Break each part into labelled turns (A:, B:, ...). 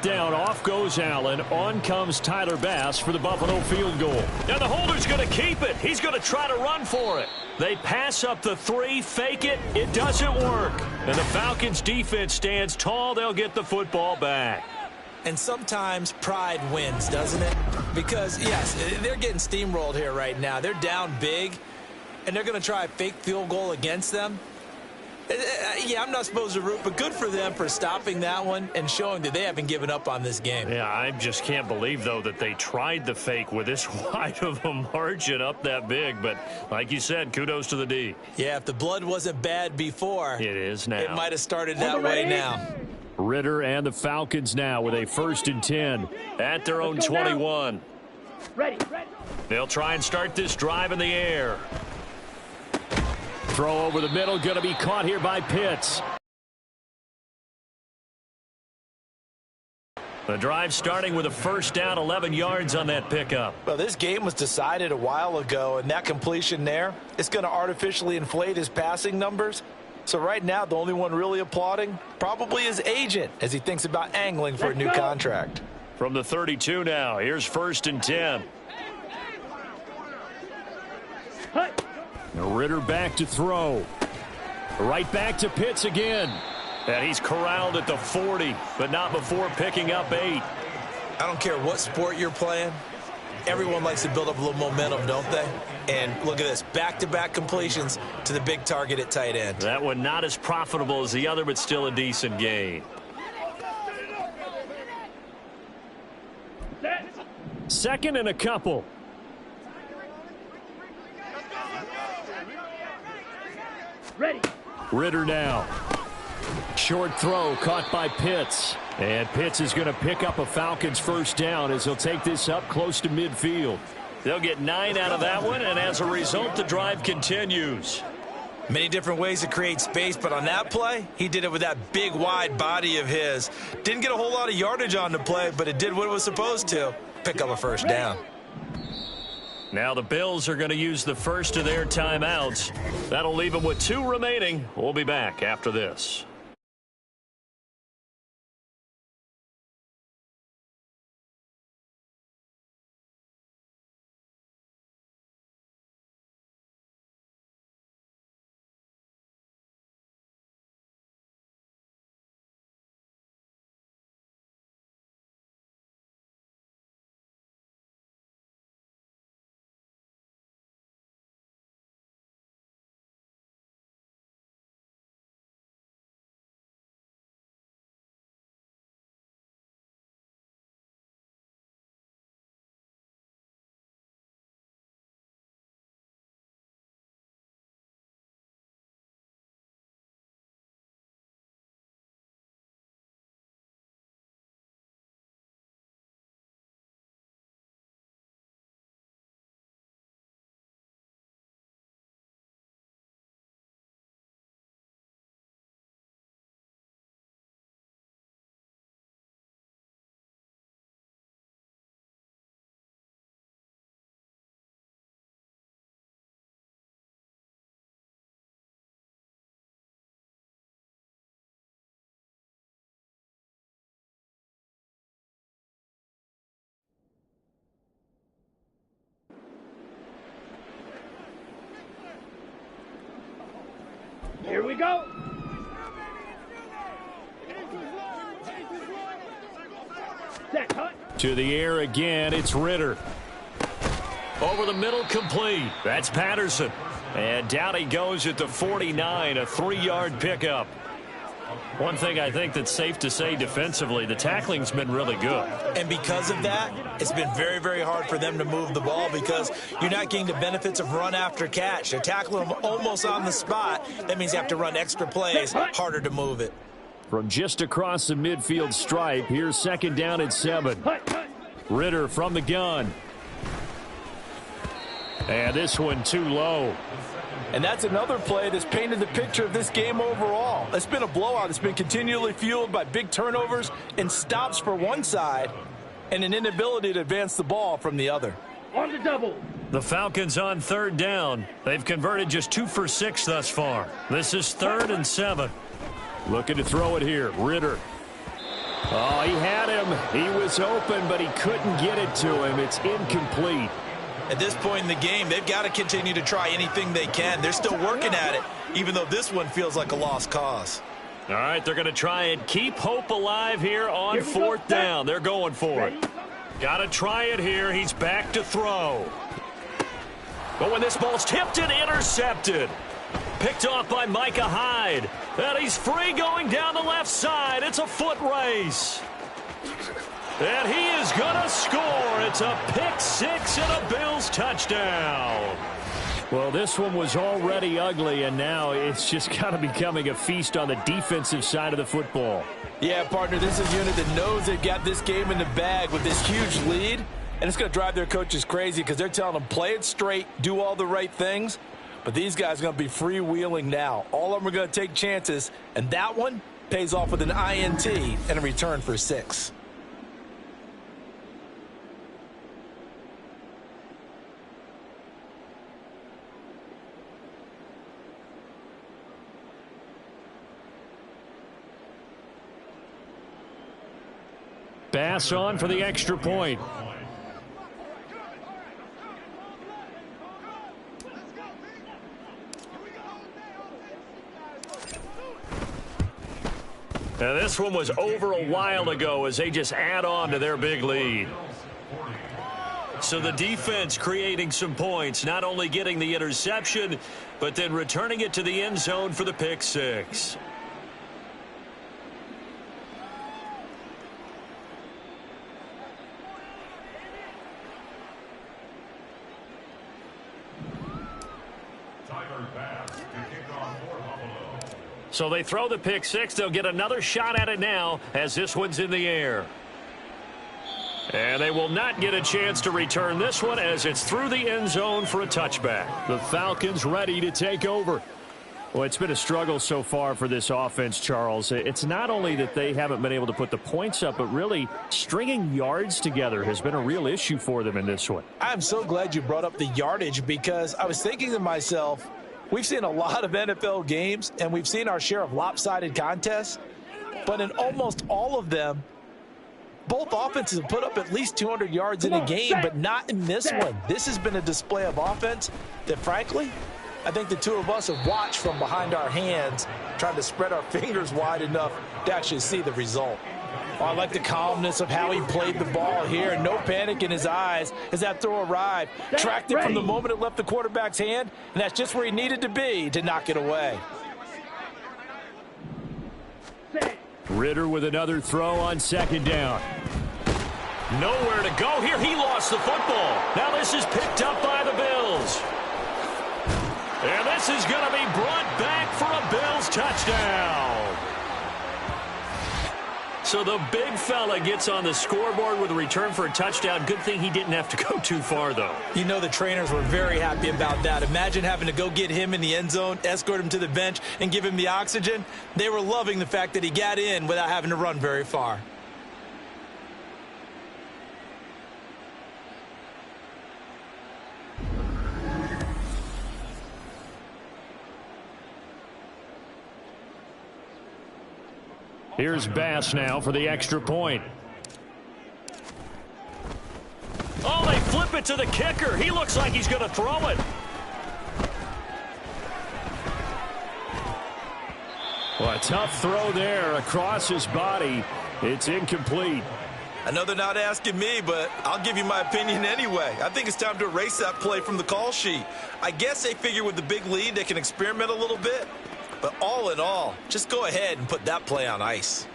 A: down. Off goes Allen. On comes Tyler Bass for the Buffalo field goal. And the holder's going to keep it. He's going to try to run for it. They pass up the 3, fake it. It doesn't work. And the Falcons defense stands tall. They'll get the football back.
B: And sometimes pride wins, doesn't it? Because, yes, they're getting steamrolled here right now. They're down big, and they're going to try a fake field goal against them. Yeah, I'm not supposed to root, but good for them for stopping that one and showing that they haven't given up on this game.
A: Yeah, I just can't believe, though, that they tried the fake with this wide of a margin up that big. But like you said, kudos to the D.
B: Yeah, if the blood wasn't bad before,
A: it is now.
B: It might have started that way now.
A: Ritter and the Falcons now with a 1st and 10 at their own 21.
C: Ready.
A: They'll try and start this drive in the air. Throw over the middle, going to be caught here by Pitts. The drive starting with a 1st down, 11 yards on that pickup.
B: Well, this game was decided a while ago, and that completion there, it's going to artificially inflate his passing numbers. So right now, the only one really applauding probably his agent as he thinks about angling for a new contract.
A: From the 32 now, here's 1st and 10. Ritter back to throw. Right back to Pitts again. And he's corralled at the 40, but not before picking up 8.
B: I don't care what sport you're playing. Everyone likes to build up a little momentum, don't they? And look at this, back-to-back completions to the big target at tight end.
A: That one not as profitable as the other, but still a decent gain. 2nd and a couple.
C: Ready.
A: Ritter now. Short throw caught by Pitts. And Pitts is going to pick up a Falcons 1st down as he'll take this up close to midfield. They'll get 9 out of that one, and as a result, the drive continues.
B: Many different ways to create space, but on that play, he did it with that big, wide body of his. Didn't get a whole lot of yardage on the play, but it did what it was supposed to. Pick up a 1st down.
A: Now the Bills are going to use the first of their timeouts. That'll leave them with 2 remaining. We'll be back after this.
C: Here we go. Set, cut.
A: To the air again, it's Ritter. Over the middle, complete. That's Patterson. And down he goes at the 49, a 3-yard pickup. One thing I think that's safe to say defensively, the tackling's been really good.
B: And because of that, it's been very, very hard for them to move the ball because you're not getting the benefits of run after catch. They're tackling them almost on the spot. That means you have to run extra plays, harder to move it.
A: From just across the midfield stripe, here's 2nd down and 7. Ritter from the gun. And this one too low.
D: And that's another play that's painted the picture of this game overall. It's been a blowout. It's been continually fueled by big turnovers and stops for one side and an inability to advance the ball from the other.
C: On the double.
A: The Falcons on 3rd down. They've converted just 2 for 6 thus far. This is 3rd and 7. Looking to throw it here. Ritter. Oh, he had him. He was open, but he couldn't get it to him. It's incomplete.
B: At this point in the game, they've got to continue to try anything they can. They're still working at it, even though this one feels like a lost cause.
A: All right, they're going to try and keep hope alive here on fourth down. They're going for it. Got to try it here. He's back to throw. But when this ball's tipped and intercepted. Picked off by Micah Hyde. And he's free going down the left side. It's a foot race. And he is going to score. It's a pick six and a Bills touchdown. Well, this one was already ugly, and now it's just kind of becoming a feast on the defensive side of the football.
D: Yeah, partner, this is a unit that knows they've got this game in the bag with this huge lead, and it's going to drive their coaches crazy because they're telling them play it straight, do all the right things. But these guys are going to be freewheeling now. All of them are going to take chances, and that one pays off with an INT and a return for 6.
A: Bass on for the extra point. Now this one was over a while ago as they just add on to their big lead. So the defense creating some points, not only getting the interception, but then returning it to the end zone for the pick six. So they throw the pick six. They'll get another shot at it now as this one's in the air. And they will not get a chance to return this one as it's through the end zone for a touchback. The Falcons ready to take over. Well, it's been a struggle so far for this offense, Charles. It's not only that they haven't been able to put the points up, but really stringing yards together has been a real issue for them in this one.
D: I'm so glad you brought up the yardage because I was thinking to myself, we've seen a lot of NFL games, and we've seen our share of lopsided contests. But in almost all of them, both offenses have put up at least 200 yards in a game, but not in this one. This has been a display of offense that, frankly, I think the two of us have watched from behind our hands, trying to spread our fingers wide enough to actually see the result. Oh, I like the calmness of how he played the ball here. No panic in his eyes as that throw arrived. Tracked it from the moment it left the quarterback's hand, and that's just where he needed to be to knock it away.
A: Ritter with another throw on second down. Nowhere to go here. He lost the football. Now this is picked up by the Bills. And this is going to be brought back for a Bills touchdown. So the big fella gets on the scoreboard with a return for a touchdown. Good thing he didn't have to go too far, though.
B: You know the trainers were very happy about that. Imagine having to go get him in the end zone, escort him to the bench, and give him the oxygen. They were loving the fact that he got in without having to run very far.
A: Here's Bass now for the extra point. Oh, they flip it to the kicker. He looks like he's going to throw it. Well, a tough throw there across his body. It's incomplete.
B: I know they're not asking me, but I'll give you my opinion anyway. I think it's time to erase that play from the call sheet. I guess they figure with the big lead they can experiment a little bit. But all in all, just go ahead and put that play on ice.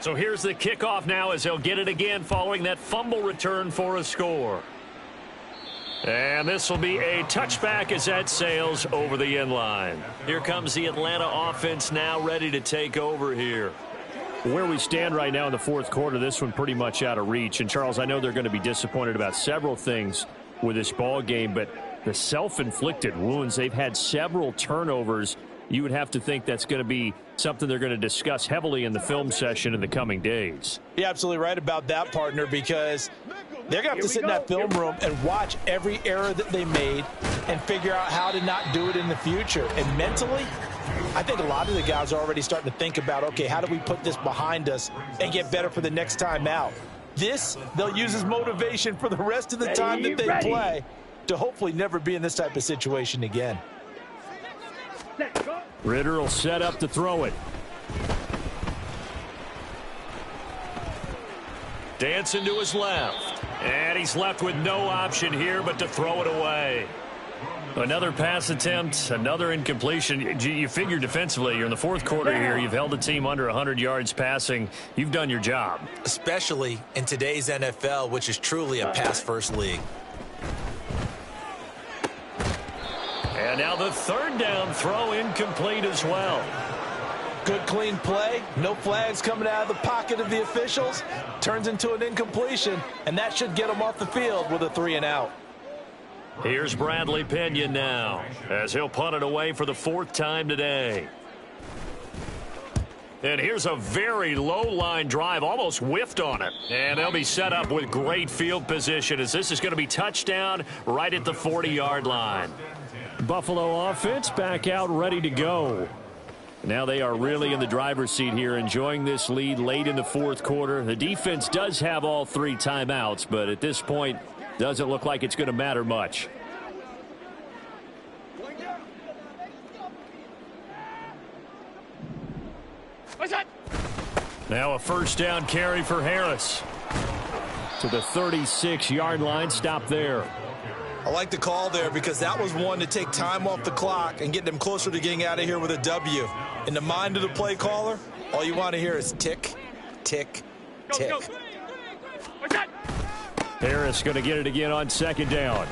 A: So here's the kickoff now as they'll get it again following that fumble return for a score. And this will be a touchback as that sails over the end line. Here comes the Atlanta offense now ready to take over here. Where we stand right now in the fourth quarter, this one pretty much out of reach. And, Charles, I know they're going to be disappointed about several things with this ball game, but the self-inflicted wounds, they've had several turnovers you would have to think that's going to be something they're going to discuss heavily in the film session in the coming days.
D: You're absolutely right about that, partner, because they're going to have to sit in that film room and watch every error that they made and figure out how to not do it in the future. And mentally, I think a lot of the guys are already starting to think about, okay, how do we put this behind us and get better for the next time out? This, they'll use as motivation for the rest of the time that they play to hopefully never be in this type of situation again.
A: Ritter will set up to throw it. Dancing to his left. And he's left with no option here but to throw it away. Another pass attempt, another incompletion. You figure defensively, you're in the fourth quarter here. You've held the team under 100 yards passing. You've done your job.
B: Especially in today's NFL, which is truly a pass-first league.
A: And now the third down throw incomplete as well.
D: Good, clean play. No flags coming out of the pocket of the officials. Turns into an incompletion, and that should get them off the field with a 3-and-out.
A: Here's Bradley Pinion now as he'll punt it away for the fourth time today. And here's a very low-line drive, almost whiffed on it. And they'll be set up with great field position as this is going to be touchdown right at the 40-yard line. Buffalo offense back out ready to go. Now they are really in the driver's seat here, enjoying this lead late in the fourth quarter. The defense does have all 3 timeouts, but at this point, doesn't look like it's going to matter much. Now a first down carry for Harris. To the 36-yard line, stop there.
B: I like the call there because that was one to take time off the clock and get them closer to getting out of here with a W. In the mind of the play caller, all you want to hear is tick, tick, tick.
A: Harris going to get it again on second down.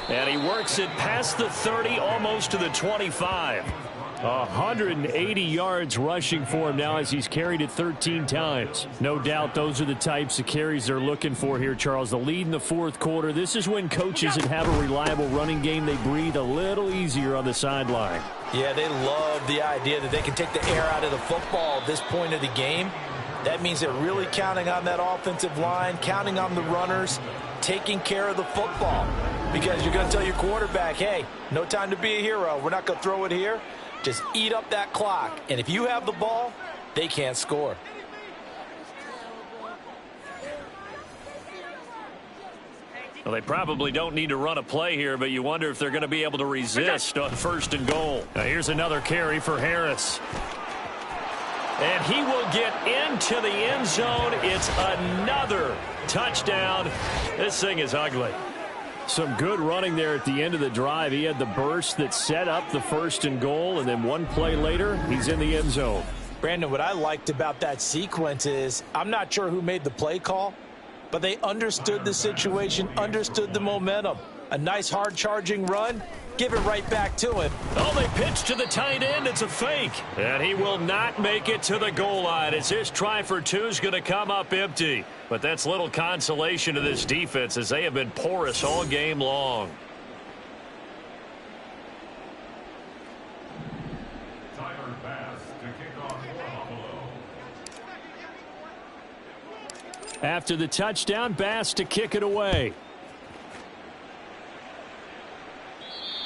A: And he works it past the 30, almost to the 25. 180 yards rushing for him now as he's carried it 13 times. No doubt those are the types of carries they're looking for here, Charles. The lead in the fourth quarter. This is when coaches that have a reliable running game, they breathe a little easier on the sideline.
D: Yeah, they love the idea that they can take the air out of the football at this point of the game. That means they're really counting on that offensive line, counting on the runners, taking care of the football. Because you're going to tell your quarterback, hey, no time to be a hero. We're not going to throw it here. Just eat up that clock. And if you have the ball, they can't score.
A: Well, they probably don't need to run a play here, but you wonder if they're going to be able to resist on first and goal. Now here's another carry for Harris. And he will get into the end zone. It's another touchdown. This thing is ugly. Some good running there at the end of the drive. He had the burst that set up the first and goal, and then one play later, he's in the end zone.
D: Brandon, what I liked about that sequence is I'm not sure who made the play call, but they understood the situation, understood the momentum. A nice hard-charging run, give it right back to him.
A: Oh, they pitch to the tight end. It's a fake. And he will not make it to the goal line as his try for two is going to come up empty. But that's little consolation to this defense as they have been porous all game long. After the touchdown, Bass to kick it away.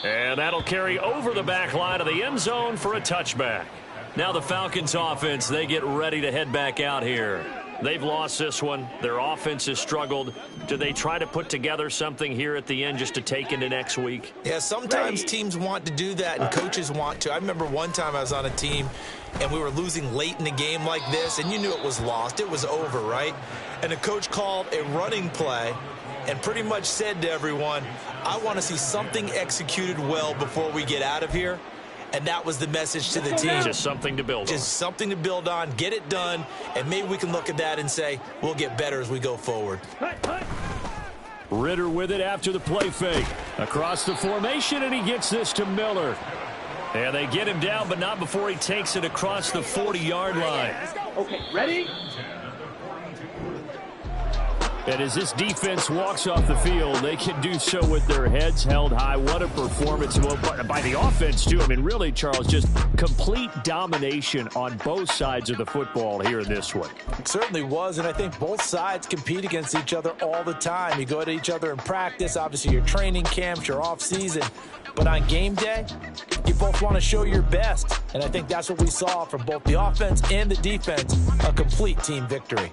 A: And that'll carry over the back line of the end zone for a touchback. Now the Falcons offense, they get ready to head back out here. They've lost this one. Their offense has struggled. Do they try to put together something here at the end just to take into next week?
B: Yeah, sometimes teams want to do that and coaches want to. I remember one time I was on a team and we were losing late in the game like this, and you knew it was lost. It was over, right? And the coach called a running play and pretty much said to everyone, I want to see something executed well before we get out of here. And that was the message to the team.
A: Just something to build on.
B: Just something to build on, get it done, and maybe we can look at that and say, we'll get better as we go forward.
A: Ritter with it after the play fake. Across the formation, and he gets this to Miller. And they get him down, but not before he takes it across the 40-yard line.
C: Okay, ready?
A: And as this defense walks off the field, they can do so with their heads held high. What a performance by the offense, too. I mean, really, Charles, just complete domination on both sides of the football here in this one.
B: It certainly was, and I think both sides compete against each other all the time. You go at each other in practice, obviously your training camps, your off-season. But on game day, you both want to show your best. And I think that's what we saw from both the offense and the defense, a complete team victory.